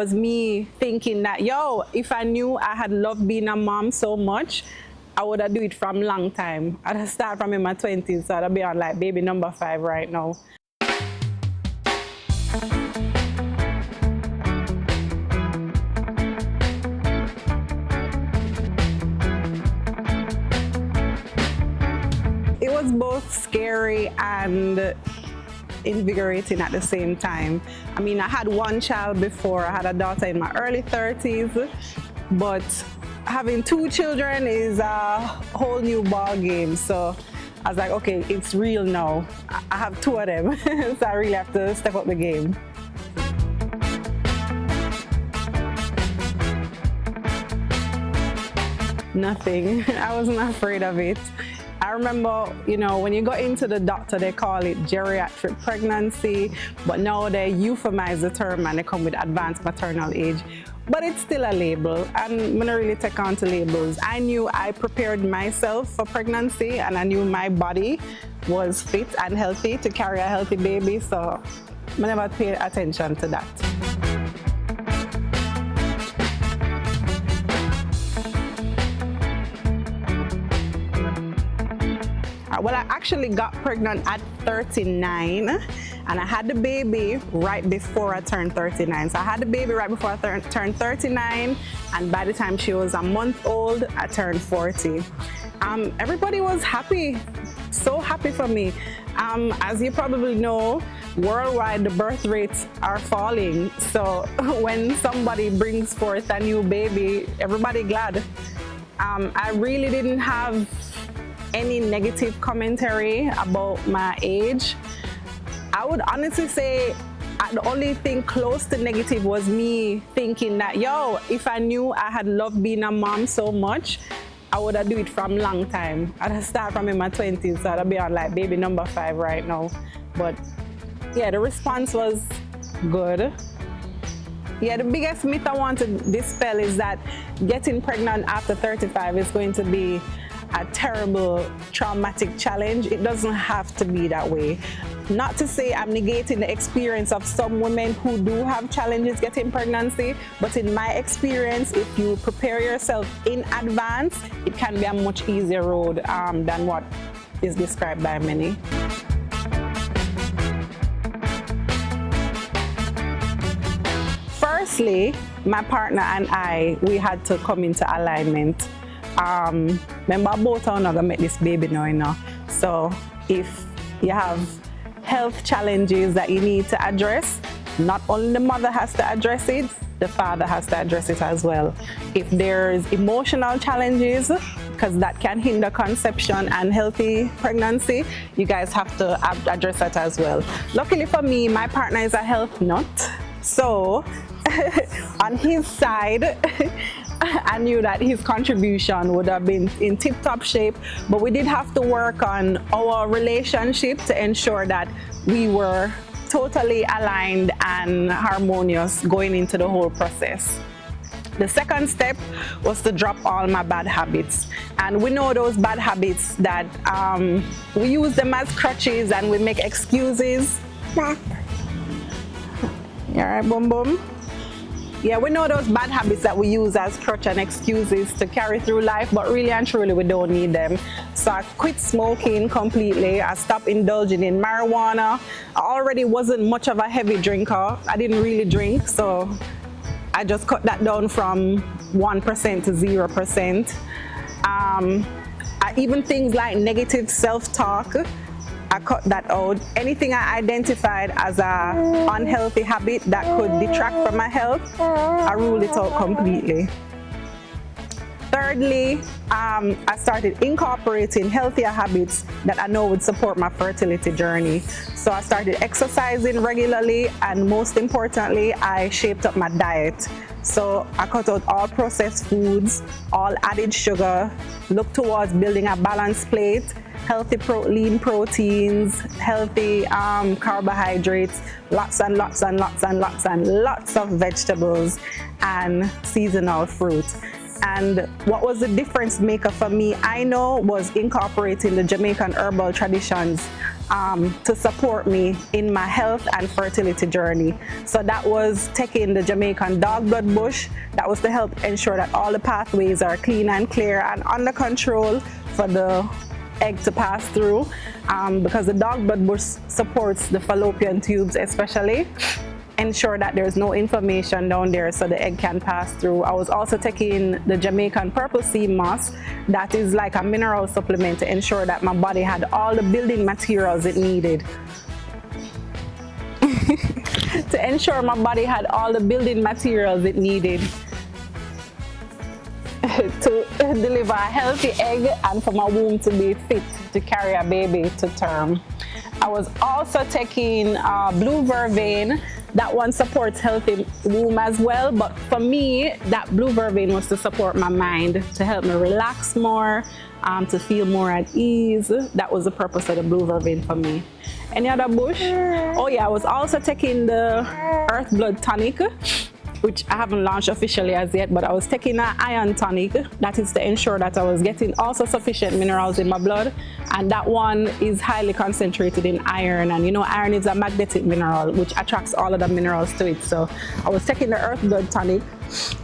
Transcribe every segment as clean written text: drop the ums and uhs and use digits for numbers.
Was me thinking that, yo, if I knew I had loved being a mom so much, I would have do it from long time. I'd have started from in my 20s, so I'd be on like baby number 5 right now. It was both scary and invigorating at the same time. I mean, I had one child before. I had a daughter in my early 30s, but having 2 children is a whole new ball game. So I was like, okay, it's real now. I have 2 of them, so I really have to step up the game. Nothing. I wasn't afraid of it. I remember, you know, when you go into the doctor, they call it geriatric pregnancy, but now they euphemize the term and they come with advanced maternal age. But it's still a label, and I'm gonna really take on to labels. I knew I prepared myself for pregnancy, and I knew my body was fit and healthy to carry a healthy baby, so I never paid attention to that. Well, I actually got pregnant at 39, and I had the baby right before I turned 39. So I had the baby right before I turned 39, and by the time she was a month old, I turned 40. Everybody was happy, so happy for me. As you probably know, worldwide the birth rates are falling. So when somebody brings forth a new baby, everybody glad. I really didn't have any negative commentary about my age. I would honestly say the only thing close to negative was me thinking that, yo, if I knew I had loved being a mom so much, I would have do it from long time. I'd have started from in my 20s, so I'd be on like baby number 5 right now. But yeah, the response was good. Yeah, the biggest myth I want to dispel is that getting pregnant after 35 is going to be a terrible traumatic challenge. It doesn't have to be that way. Not to say I'm negating the experience of some women who do have challenges getting pregnancy, but in my experience, if you prepare yourself in advance, it can be a much easier road than what is described by many. Firstly, my partner and I, we had to come into alignment. Remember, both are not gonna make this baby now, you know. So if you have health challenges that you need to address, not only the mother has to address it, the father has to address it as well. If there's emotional challenges, because that can hinder conception and healthy pregnancy, you guys have to address that as well. Luckily for me, my partner is a health nut, so on his side, I knew that his contribution would have been in tip-top shape, but we did have to work on our relationship to ensure that we were totally aligned and harmonious going into the whole process. The second step was to drop all my bad habits. And we know those bad habits that we use them as crutches and we make excuses. You alright, boom boom? Yeah, we know those bad habits that we use as crutch and excuses to carry through life, but really and truly we don't need them. So I quit smoking completely. I stopped indulging in marijuana. I already wasn't much of a heavy drinker. I didn't really drink, so I just cut that down from 1% to 0%. Even things like negative self-talk, I cut that out. Anything I identified as an unhealthy habit that could detract from my health, I ruled it out completely. Thirdly, I started incorporating healthier habits that I know would support my fertility journey. So I started exercising regularly, and most importantly, I shaped up my diet. So I cut out all processed foods, all added sugar, looked towards building a balanced plate, healthy lean proteins, healthy carbohydrates, lots and lots and lots and lots and lots of vegetables and seasonal fruit. And what was the difference maker for me, I know, was incorporating the Jamaican herbal traditions to support me in my health and fertility journey. So that was taking the Jamaican dog blood bush. That was to help ensure that all the pathways are clean and clear and under control for the egg to pass through, because the dog blood bush supports the fallopian tubes, especially ensure that there's no inflammation down there so the egg can pass through. I was also taking the Jamaican purple sea moss. That is like a mineral supplement to ensure that my body had all the building materials it needed. To ensure my body had all the building materials it needed to deliver a healthy egg and for my womb to be fit to carry a baby to term. I was also taking blue vervain. That one supports healthy womb as well, but for me, that blue vervain was to support my mind, to help me relax more, to feel more at ease. That was the purpose of the blue vervain for me. Any other bush? Oh yeah, I was also taking the earth blood tonic, which I haven't launched officially as yet, but I was taking an iron tonic. That is to ensure that I was getting also sufficient minerals in my blood. And that one is highly concentrated in iron. And you know, iron is a magnetic mineral, which attracts all of the minerals to it. So I was taking the earth blood tonic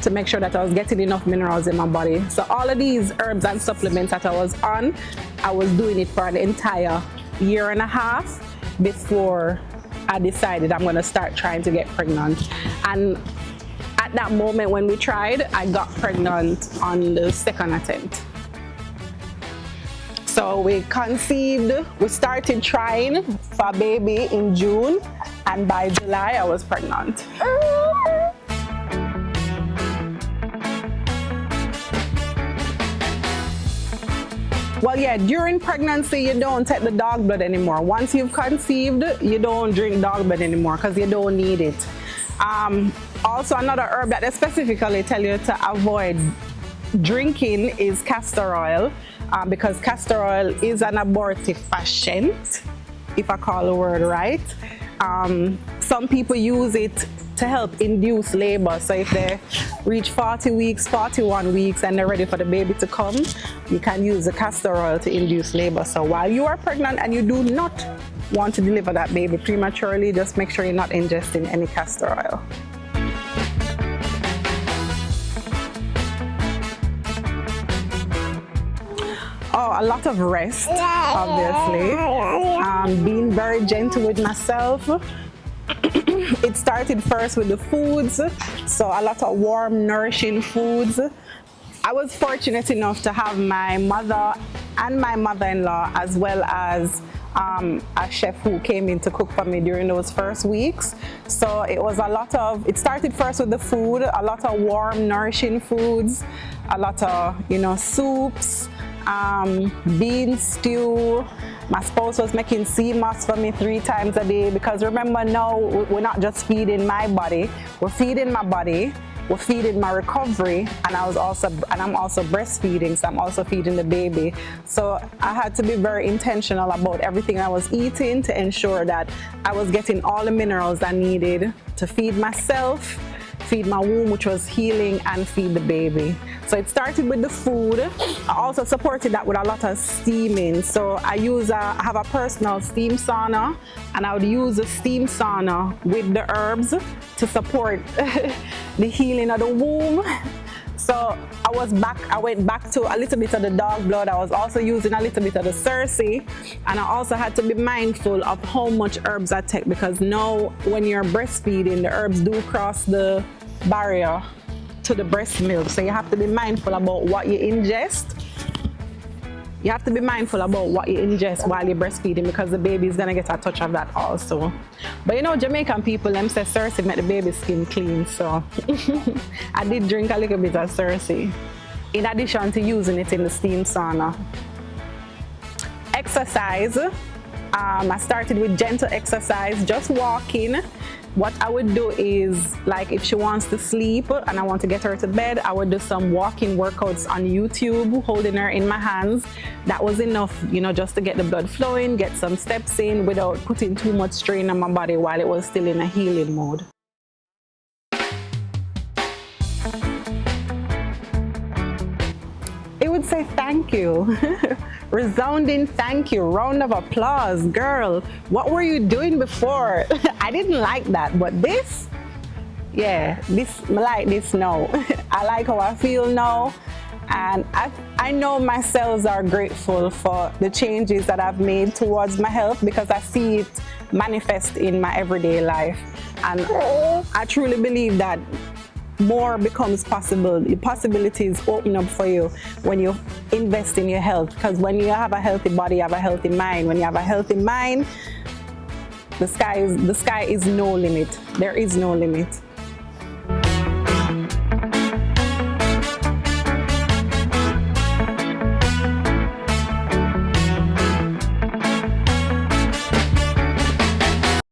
to make sure that I was getting enough minerals in my body. So all of these herbs and supplements that I was on, I was doing it for an entire year and a half before I decided I'm gonna start trying to get pregnant. And at that moment when we tried, I got pregnant on the second attempt. So we conceived, we started trying for a baby in June, and by July I was pregnant. Well, yeah, during pregnancy, you don't take the dog blood anymore. Once you've conceived, you don't drink dog blood anymore because you don't need it. Also, another herb that they specifically tell you to avoid drinking is castor oil, because castor oil is an abortifacient, if I call the word right. Some people use it to help induce labor. So if they reach 40 weeks, 41 weeks, and they're ready for the baby to come, you can use the castor oil to induce labor. So while you are pregnant and you do not want to deliver that baby prematurely, just make sure you're not ingesting any castor oil. Oh, a lot of rest, obviously. Being very gentle with myself. It started first with the foods, so a lot of warm, nourishing foods. I was fortunate enough to have my mother and my mother-in-law, as well as a chef who came in to cook for me during those first weeks. So it was a lot of, it started first with the food, a lot of warm, nourishing foods, a lot of, you know, soups, bean stew. My spouse was making sea moss for me 3 times a day, because remember, now we're not just feeding my body, we're feeding my body, we're feeding my recovery, and I'm also breastfeeding, so I'm also feeding the baby. So I had to be very intentional about everything I was eating to ensure that I was getting all the minerals I needed to feed myself, feed my womb, which was healing, and feed the baby. So it started with the food. I also supported that with a lot of steaming. So I have a personal steam sauna, and I would use the steam sauna with the herbs to support the healing of the womb. So I went back to a little bit of the dog blood. I was also using a little bit of the Cersei, and I also had to be mindful of how much herbs I take, because now when you're breastfeeding, the herbs do cross the barrier to the breast milk. So you have to be mindful about what you ingest. You have to be mindful about what you ingest while you're breastfeeding, because the baby is gonna get a touch of that also. But you know, Jamaican people, them say Cersei make the baby's skin clean, so I did drink a little bit of Cersei, in addition to using it in the steam sauna. Exercise. I started with gentle exercise, just walking. What I would do is, like, if she wants to sleep and I want to get her to bed, I would do some walking workouts on YouTube, holding her in my hands. That was enough, you know, just to get the blood flowing, get some steps in without putting too much strain on my body while it was still in a healing mode. say thank you. Resounding thank you. Round of applause. Girl, what were you doing before? I didn't like that, but this, yeah, I like this now. I like how I feel now. And I know my cells are grateful for the changes that I've made towards my health, because I see it manifest in my everyday life. And I truly believe that more becomes possible. The possibilities open up for you when you invest in your health, because when you have a healthy body, you have a healthy mind. When you have a healthy mind, the sky is no limit. There is no limit.